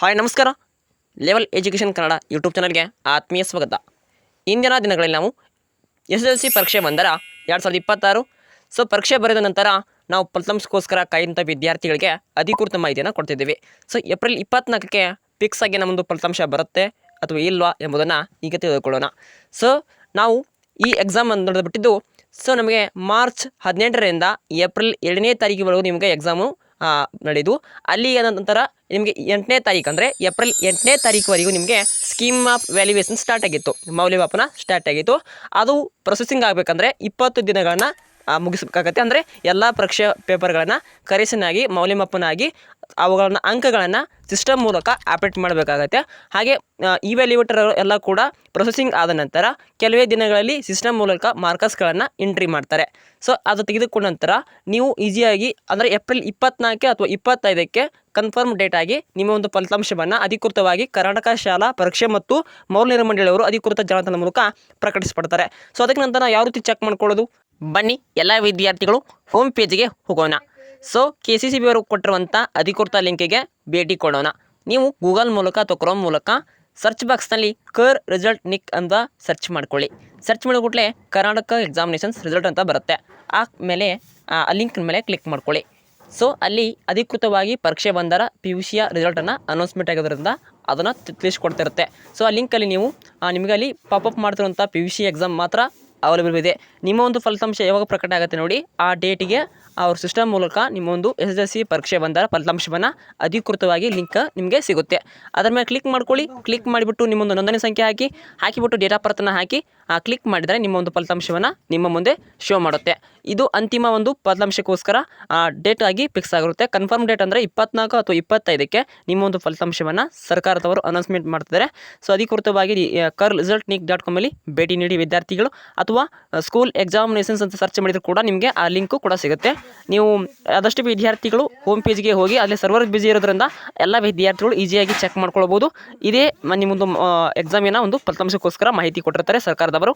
Hi ನಮಸ್ಕಾರ. Level education Kannada YouTube ಚಾನಲ್ಗೆ ಆತ್ಮೀಯ ಸ್ವಾಗತ. ಇಂದಿನ ದಿನಗಳಲ್ಲಿ ನಾವು SSLC ಪರೀಕ್ಷೆ ಬಂದರ 2026 ಪರೀಕ್ಷೆ ಬರೆದ ನಂತರ ನಾವು ಫಲಿತಾಂಶಕ್ಕೋಸ್ಕರ ಕಾಯುವಂಥ ವಿದ್ಯಾರ್ಥಿಗಳಿಗೆ ಅಧಿಕೃತ ಮಾಹಿತಿಯನ್ನು ಕೊಡ್ತಿದ್ದೀವಿ. ಏಪ್ರಿಲ್ 24ಕ್ಕೆ ಫಿಕ್ಸ್ ಆಗಿ ನಮ್ಮದು ಫಲಿತಾಂಶ ಬರುತ್ತೆ ಅಥವಾ ಇಲ್ವಾ ಎಂಬುದನ್ನು ಈಗ ತಿಳಿದುಕೊಳ್ಳೋಣ. ನಾವು ಈ ಎಕ್ಸಾಮ್ ನಡೆದುಬಿಟ್ಟಿದ್ದು ನಮಗೆ ಮಾರ್ಚ್ 18ರಿಂದ ಏಪ್ರಿಲ್ 2ನೇ ತಾರೀಕಿವರೆಗೂ ನಿಮಗೆ ಎಕ್ಸಾಮು ನಡೆದು ಅಲ್ಲಿ ನಂತರ ನಿಮಗೆ 8ನೇ ತಾರೀಕು ಅಂದರೆ ಏಪ್ರಿಲ್ 8ನೇ ತಾರೀಕುವರೆಗೂ ನಿಮಗೆ ಸ್ಕೀಮ್ ಆಫ್ ವ್ಯಾಲ್ಯೂಯೇಷನ್ ಸ್ಟಾರ್ಟ್ ಆಗಿತ್ತು, ಮೌಲ್ಯಮಾಪನ ಸ್ಟಾರ್ಟ್ ಆಗಿತ್ತು. ಅದು ಪ್ರೊಸೆಸಿಂಗ್ ಆಗಬೇಕಂದ್ರೆ 20 ದಿನಗಳನ್ನು ಮುಗಿಸಬೇಕಾಗತ್ತೆ. ಅಂದರೆ ಎಲ್ಲ ಪರೀಕ್ಷೆ ಪೇಪರ್ಗಳನ್ನು ಕರೆಕ್ಷನ್ ಆಗಿ ಮೌಲ್ಯಮಾಪನ ಆಗಿ ಅವುಗಳನ್ನ ಅಂಕಗಳನ್ನು ಸಿಸ್ಟಮ್ ಮೂಲಕ ಅಪ್ಡೇಟ್ ಮಾಡಬೇಕಾಗತ್ತೆ. ಹಾಗೆ ಇವ್ಯಾಲ್ಯೂಯೇಟರ್ ಎಲ್ಲ ಕೂಡ ಪ್ರೊಸೆಸಿಂಗ್ ಆದ ನಂತರ ಕೆಲವೇ ದಿನಗಳಲ್ಲಿ ಸಿಸ್ಟಮ್ ಮೂಲಕ ಮಾರ್ಕರ್ಸ್ಗಳನ್ನು ಎಂಟ್ರಿ ಮಾಡ್ತಾರೆ. ಅದು ತೆಗೆದುಕೊಂಡ ನಂತರ ನೀವು ಈಸಿಯಾಗಿ ಅಂದರೆ ಏಪ್ರಿಲ್ 24 ಅಥವಾ 25ಕ್ಕೆ ಕನ್ಫರ್ಮ್ ಡೇಟ್ ಆಗಿ ನಿಮ್ಮ ಒಂದು ಫಲಿತಾಂಶವನ್ನು ಅಧಿಕೃತವಾಗಿ ಕರ್ನಾಟಕ ಶಾಲಾ ಪರೀಕ್ಷೆ ಮತ್ತು ಮೌಲ್ಯ ಮಂಡಳಿಯವರು ಅಧಿಕೃತ ಜಾಲತಾಣದ ಮೂಲಕ ಪ್ರಕಟಿಸ್ಪಡ್ತಾರೆ. ಅದಕ್ಕೆ ನಂತರ ಯಾವ ರೀತಿ ಚೆಕ್ ಮಾಡ್ಕೊಳ್ಳೋದು, ಬನ್ನಿ ಎಲ್ಲ ವಿದ್ಯಾರ್ಥಿಗಳು ಹೋಮ್ ಪೇಜಿಗೆ ಹೋಗೋಣ. KCCB ಅವರು ಕೊಟ್ಟಿರುವಂಥ ಅಧಿಕೃತ ಲಿಂಕಿಗೆ ಭೇಟಿ ಕೊಡೋಣ. ನೀವು ಗೂಗಲ್ ಮೂಲಕ ಅಥವಾ ಕ್ರೋಮ್ ಮೂಲಕ ಸರ್ಚ್ ಬಾಕ್ಸ್ನಲ್ಲಿ ಕರ್ ರಿಸಲ್ಟ್ ನಿಕ್ ಅಂತ ಸರ್ಚ್ ಮಾಡ್ಕೊಳ್ಳಿ. ಸರ್ಚ್ ಮಾಡಿದ ಕೂಡಲೇ ಕರ್ನಾಟಕ ಎಕ್ಸಾಮಿನೇಷನ್ಸ್ ರಿಸಲ್ಟ್ ಅಂತ ಬರುತ್ತೆ. ಆಮೇಲೆ ಆ ಲಿಂಕ್ ಮೇಲೆ ಕ್ಲಿಕ್ ಮಾಡ್ಕೊಳ್ಳಿ. ಅಲ್ಲಿ ಅಧಿಕೃತವಾಗಿ ಪರೀಕ್ಷೆ ಬಂದರ PUCಯ ರಿಸಲ್ಟನ್ನು ಅನೌನ್ಸ್ಮೆಂಟ್ ಆಗೋದ್ರಿಂದ ಅದನ್ನು ತಿಳಿಸ್ಕೊಡ್ತಿರುತ್ತೆ. ಆ ಲಿಂಕಲ್ಲಿ ನೀವು ನಿಮಗೆ ಅಲ್ಲಿ ಪಾಪಪ್ ಮಾಡ್ತಿರುವಂಥ PUC ಎಕ್ಸಾಮ್ ಮಾತ್ರ ಅವೈಲೇಬಲ್ ಇದೆ. ನಿಮ್ಮ ಒಂದು ಫಲಿತಾಂಶ ಯಾವಾಗ ಪ್ರಕಟ ಆಗುತ್ತೆ ನೋಡಿ, ಆ ಡೇಟಿಗೆ ಅವ್ರ ಸಿಸ್ಟಮ್ ಮೂಲಕ ನಿಮ್ಮ ಒಂದು SSLC ಪರೀಕ್ಷೆ ಬಂದರ ಫಲಿತಾಂಶವನ್ನು ಅಧಿಕೃತವಾಗಿ ಲಿಂಕ್ ನಿಮಗೆ ಸಿಗುತ್ತೆ. ಅದರ ಮೇಲೆ ಕ್ಲಿಕ್ ಮಾಡ್ಕೊಳ್ಳಿ. ಕ್ಲಿಕ್ ಮಾಡಿಬಿಟ್ಟು ನಿಮ್ಮೊಂದು ನೋಂದಣಿ ಸಂಖ್ಯೆ ಹಾಕಿಬಿಟ್ಟು ಡೇಟ್ ಆಫ್ ಬರ್ತನ್ನು ಹಾಕಿ ಕ್ಲಿಕ್ ಮಾಡಿದರೆ ನಿಮ್ಮ ಒಂದು ಫಲಿತಾಂಶವನ್ನು ನಿಮ್ಮ ಮುಂದೆ ಶೋ ಮಾಡುತ್ತೆ. ಇದು ಅಂತಿಮ ಒಂದು ಫಲಿತಾಂಶಕ್ಕೋಸ್ಕರ ಡೇಟ್ ಆಗಿ ಫಿಕ್ಸ್ ಆಗಿರುತ್ತೆ. ಕನ್ಫರ್ಮ್ ಡೇಟ್ ಅಂದರೆ 24 ಅಥವಾ 25ಕ್ಕೆ ನಿಮ್ಮ ಒಂದು ಫಲಿತಾಂಶವನ್ನು ಸರ್ಕಾರದವರು ಅನೌನ್ಸ್ಮೆಂಟ್ ಮಾಡ್ತಿದ್ದಾರೆ. ಅಧಿಕೃತವಾಗಿ KRRisultNick.com ಅಲ್ಲಿ ಭೇಟಿ ನೀಡಿ ವಿದ್ಯಾರ್ಥಿಗಳು ಅಥವಾ ಸ್ಕೂಲ್ ಎಕ್ಸಾಮಿನೇಷನ್ಸ್ ಅಂತ ಸರ್ಚ್ ಮಾಡಿದರೂ ಕೂಡ ನಿಮಗೆ ಆ ಲಿಂಕು ಕೂಡ ಸಿಗುತ್ತೆ. ನೀವು ಆದಷ್ಟು ವಿದ್ಯಾರ್ಥಿಗಳು ಹೋಮ್ ಪೇಜ್ಗೆ ಹೋಗಿ ಅಲ್ಲಿ ಸರ್ವರ್ ಬಿಸಿ ಇರೋದ್ರಿಂದ ಎಲ್ಲ ವಿದ್ಯಾರ್ಥಿಗಳು ಈಸಿಯಾಗಿ ಚೆಕ್ ಮಾಡ್ಕೊಳ್ಬೋದು. ಇದೇ ನಿಮ್ಮೊಂದು ಎಕ್ಸಾಮಿನ ಒಂದು ಫಲಿತಾಂಶಕ್ಕೋಸ್ಕರ ಮಾಹಿತಿ ಕೊಟ್ಟಿರ್ತಾರೆ ಸರ್ಕಾರದವರು.